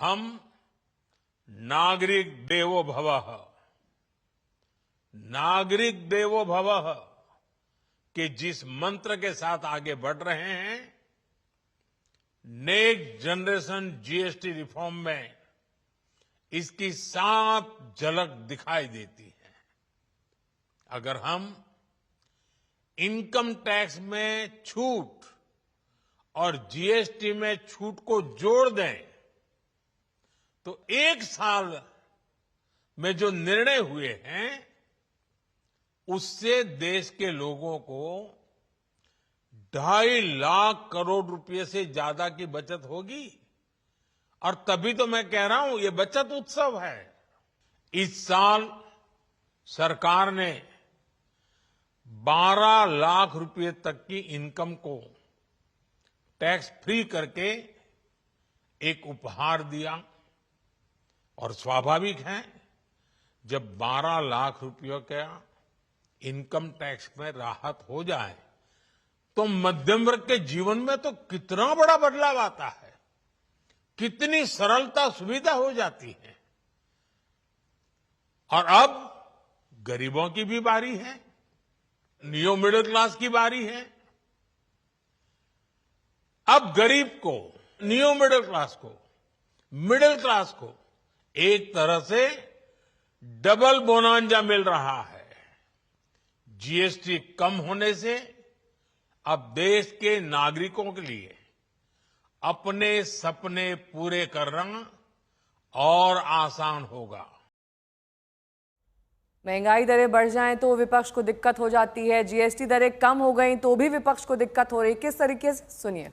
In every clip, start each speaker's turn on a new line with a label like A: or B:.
A: हम नागरिक देवो भवः, नागरिक देवो भवः के जिस मंत्र के साथ आगे बढ़ रहे हैं, नेक्स्ट जनरेशन जीएसटी रिफॉर्म में इसकी साफ झलक दिखाई देती है। अगर हम इनकम टैक्स में छूट और जीएसटी में छूट को जोड़ दें तो एक साल में जो निर्णय हुए हैं उससे देश के लोगों को 2.5 लाख करोड़ रुपए से ज्यादा की बचत होगी। और तभी तो मैं कह रहा हूं ये बचत उत्सव है। इस साल सरकार ने 12 लाख रुपए तक की इनकम को टैक्स फ्री करके एक उपहार दिया। और स्वाभाविक है, जब 12 लाख रुपयों का इनकम टैक्स में राहत हो जाए तो मध्यम वर्ग के जीवन में तो कितना बड़ा बदलाव आता है, कितनी सरलता सुविधा हो जाती है। और अब गरीबों की भी बारी है, न्यू मिडिल क्लास की बारी है। अब गरीब को, न्यू मिडिल क्लास को एक तरह से डबल बोनांजा मिल रहा है। जीएसटी कम होने से अब देश के नागरिकों के लिए अपने सपने पूरे करना और आसान होगा।
B: महंगाई दरें बढ़ जाएं तो विपक्ष को दिक्कत हो जाती है, जीएसटी दरें कम हो गई तो भी विपक्ष को दिक्कत हो रही, किस तरीके से? सुनिए।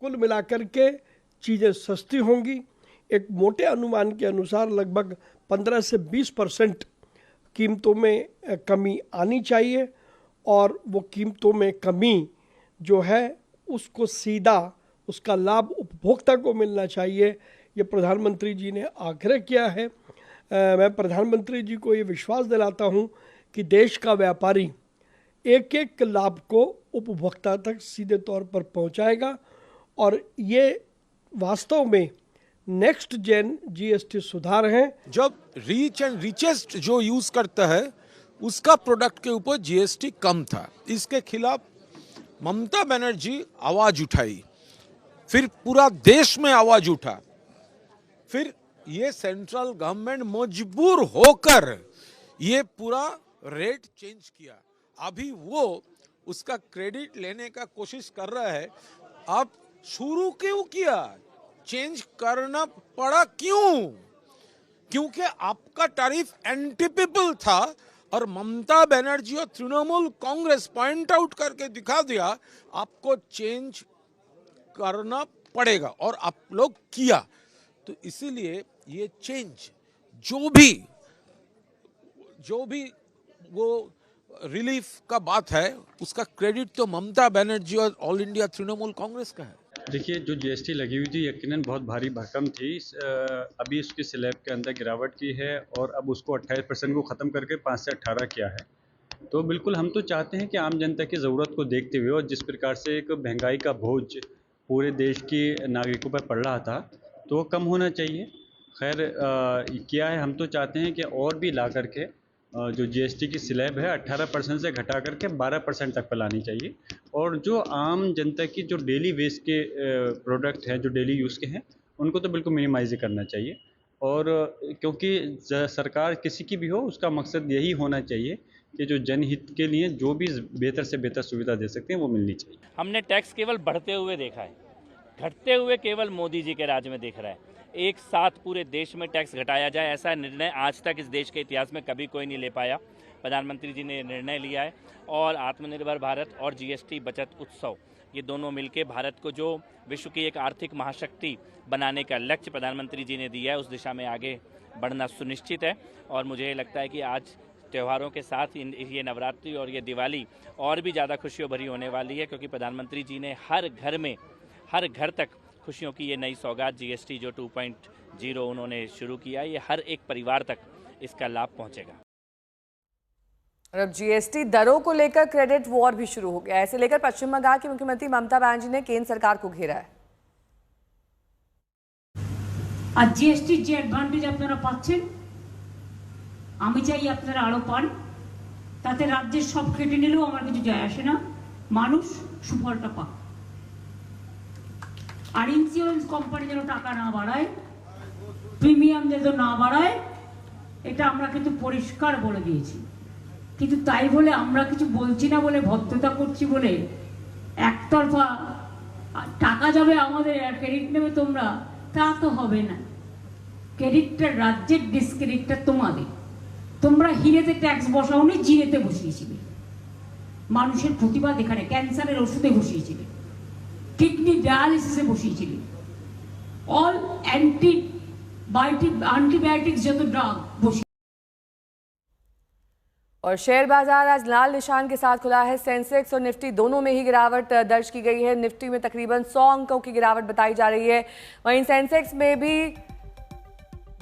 C: कुल मिलाकर के चीजें सस्ती होंगी। एक मोटे अनुमान के अनुसार लगभग 15 से 20% कीमतों में कमी आनी चाहिए और वो कीमतों में कमी जो है उसको सीधा उसका लाभ उपभोक्ता को मिलना चाहिए। ये प्रधानमंत्री जी ने आग्रह किया है। मैं प्रधानमंत्री जी को ये विश्वास दिलाता हूँ कि देश का व्यापारी एक एक लाभ को उपभोक्ता तक सीधे तौर पर पहुँचाएगा और ये वास्तव में नेक्स्ट जेन जीएसटी सुधार हैं।
D: जब रिच एंड रिचेस्ट जो यूज करता है उसका प्रोडक्ट के ऊपर जीएसटी कम था, इसके खिलाफ ममता बनर्जी आवाज उठाई, फिर पूरा देश में आवाज उठा, फिर ये सेंट्रल गवर्नमेंट मजबूर होकर ये पूरा रेट चेंज किया। अभी वो उसका क्रेडिट लेने का कोशिश कर रहा है। अब शुरू क्यों किया, चेंज करना पड़ा क्यों? क्योंकि आपका टैरिफ एंटी पीपल था और ममता बनर्जी और तृणमूल कांग्रेस पॉइंट आउट करके दिखा दिया आपको चेंज करना पड़ेगा और आप लोग किया। तो इसीलिए ये चेंज जो भी वो रिलीफ का बात है उसका क्रेडिट तो ममता बनर्जी और ऑल इंडिया तृणमूल कांग्रेस का है।
E: देखिए, जो जीएसटी लगी हुई थी यकीनन बहुत भारी भरकम थी। अभी उसकी स्लैब के अंदर गिरावट की है और अब उसको 28% को ख़त्म करके 5 से 18 किया है। तो बिल्कुल हम तो चाहते हैं कि आम जनता की ज़रूरत को देखते हुए और जिस प्रकार से एक महंगाई का बोझ पूरे देश के नागरिकों पर पड़ रहा था तो वो कम होना चाहिए। खैर क्या है, हम तो चाहते हैं कि और भी ला करके जो जीएसटी की स्लैब है 18% से घटा करके 12% तक पर लानी चाहिए। और जो आम जनता की जो डेली वेस्ट के प्रोडक्ट हैं, जो डेली यूज़ के हैं, उनको तो बिल्कुल मिनिमाइज ही करना चाहिए। और क्योंकि सरकार किसी की भी हो उसका मकसद यही होना चाहिए कि जो जनहित के लिए जो भी बेहतर से बेहतर सुविधा दे सकते हैं वो मिलनी चाहिए।
F: हमने टैक्स केवल बढ़ते हुए देखा है, घटते हुए केवल मोदी जी के राज में देख रहा है। एक साथ पूरे देश में टैक्स घटाया जाए ऐसा निर्णय आज तक इस देश के इतिहास में कभी कोई नहीं ले पाया। प्रधानमंत्री जी ने निर्णय लिया है और आत्मनिर्भर भारत और जीएसटी बचत उत्सव ये दोनों मिलकर भारत को जो विश्व की एक आर्थिक महाशक्ति बनाने का लक्ष्य प्रधानमंत्री जी ने दिया है उस दिशा में आगे बढ़ना सुनिश्चित है। और मुझे लगता है कि आज त्योहारों के साथ ये नवरात्रि और ये दिवाली और भी ज़्यादा खुशियों भरी होने वाली है, क्योंकि प्रधानमंत्री जी ने हर घर में, हर घर तक खुशियों की ये नई सौगात जीएसटी जो 2.0 उन्होंने शुरू किया, ये हर एक परिवार तक इसका लाभ पहुंचेगा।
B: और अब जीएसटी दरों को लेकर क्रेडिट वॉर भी शुरू हो गया है। ऐसे लेकर पश्चिम बंगाल की मुख्यमंत्री ममता बनर्जी ने केंद्र सरकार को घेरा है।
G: আর জিএসটির যে অ্যাডভান্টেজ আপনারা পাচ্ছেন, আমি চাই আপনারা আরো পান। তাতে রাজ্যের সব কেটে নিলেও আমার কিছু যায় আসে না, মানুষ সুফলটা পাক। আর ইন্স্যুরেন্স কোম্পানি যেন টাকা না বাড়ায়, প্রিমিয়াম যেন না বাড়ায়, এটা আমরা কিন্তু পরিষ্কার বলে দিয়েছি। কিন্তু তাই বলে আমরা কিছু বলছি না বলে, ভদ্রতা করছি বলে একতরফা টাকা যাবে আমাদের আর ক্রেডিট নেবে তোমরা, তা তো হবে না। ক্রেডিটটা রাজ্যের, ডিসক্রেডিটটা তোমাদের। তোমরা হিরেতে ট্যাক্স বসাওনি, জিরেতে বসিয়েছিলে। মানুষের প্রতিবাদ এখানে ক্যান্সারের ওষুধে বসিয়েছিলে, কিডনি ডায়ালিসিসে বসিয়েছিলে, অল एंटीबायोटिक्स जो तो ड्रग बसिए।
B: और शेयर बाजार आज लाल निशान के साथ खुला है। सेंसेक्स और निफ्टी दोनों में ही गिरावट दर्ज की गई है। निफ्टी में तकरीबन 100 अंकों की गिरावट बताई जा रही है, वहीं सेंसेक्स में भी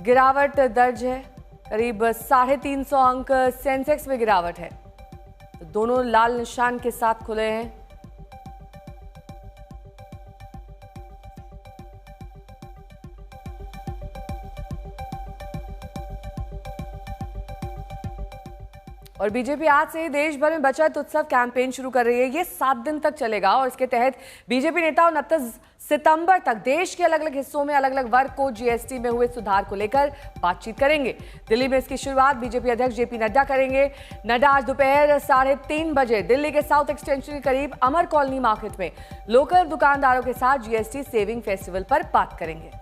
B: गिरावट दर्ज है। करीब 350 अंक सेंसेक्स में गिरावट है। तो दोनों लाल निशान के साथ खुले हैं। और बीजेपी आज से ही देश भर में बचत उत्सव कैंपेन शुरू कर रही है। ये 7 दिन तक चलेगा और इसके तहत बीजेपी नेता 29 सितंबर तक देश के अलग अलग हिस्सों में अलग अलग वर्ग को जीएसटी में हुए सुधार को लेकर बातचीत करेंगे। दिल्ली में इसकी शुरुआत बीजेपी अध्यक्ष जेपी नड्डा करेंगे। नड्डा आज दोपहर 3:30 बजे दिल्ली के साउथ एक्सटेंशन के करीब अमर कॉलोनी मार्केट में लोकल दुकानदारों के साथ जीएसटी सेविंग फेस्टिवल पर बात करेंगे।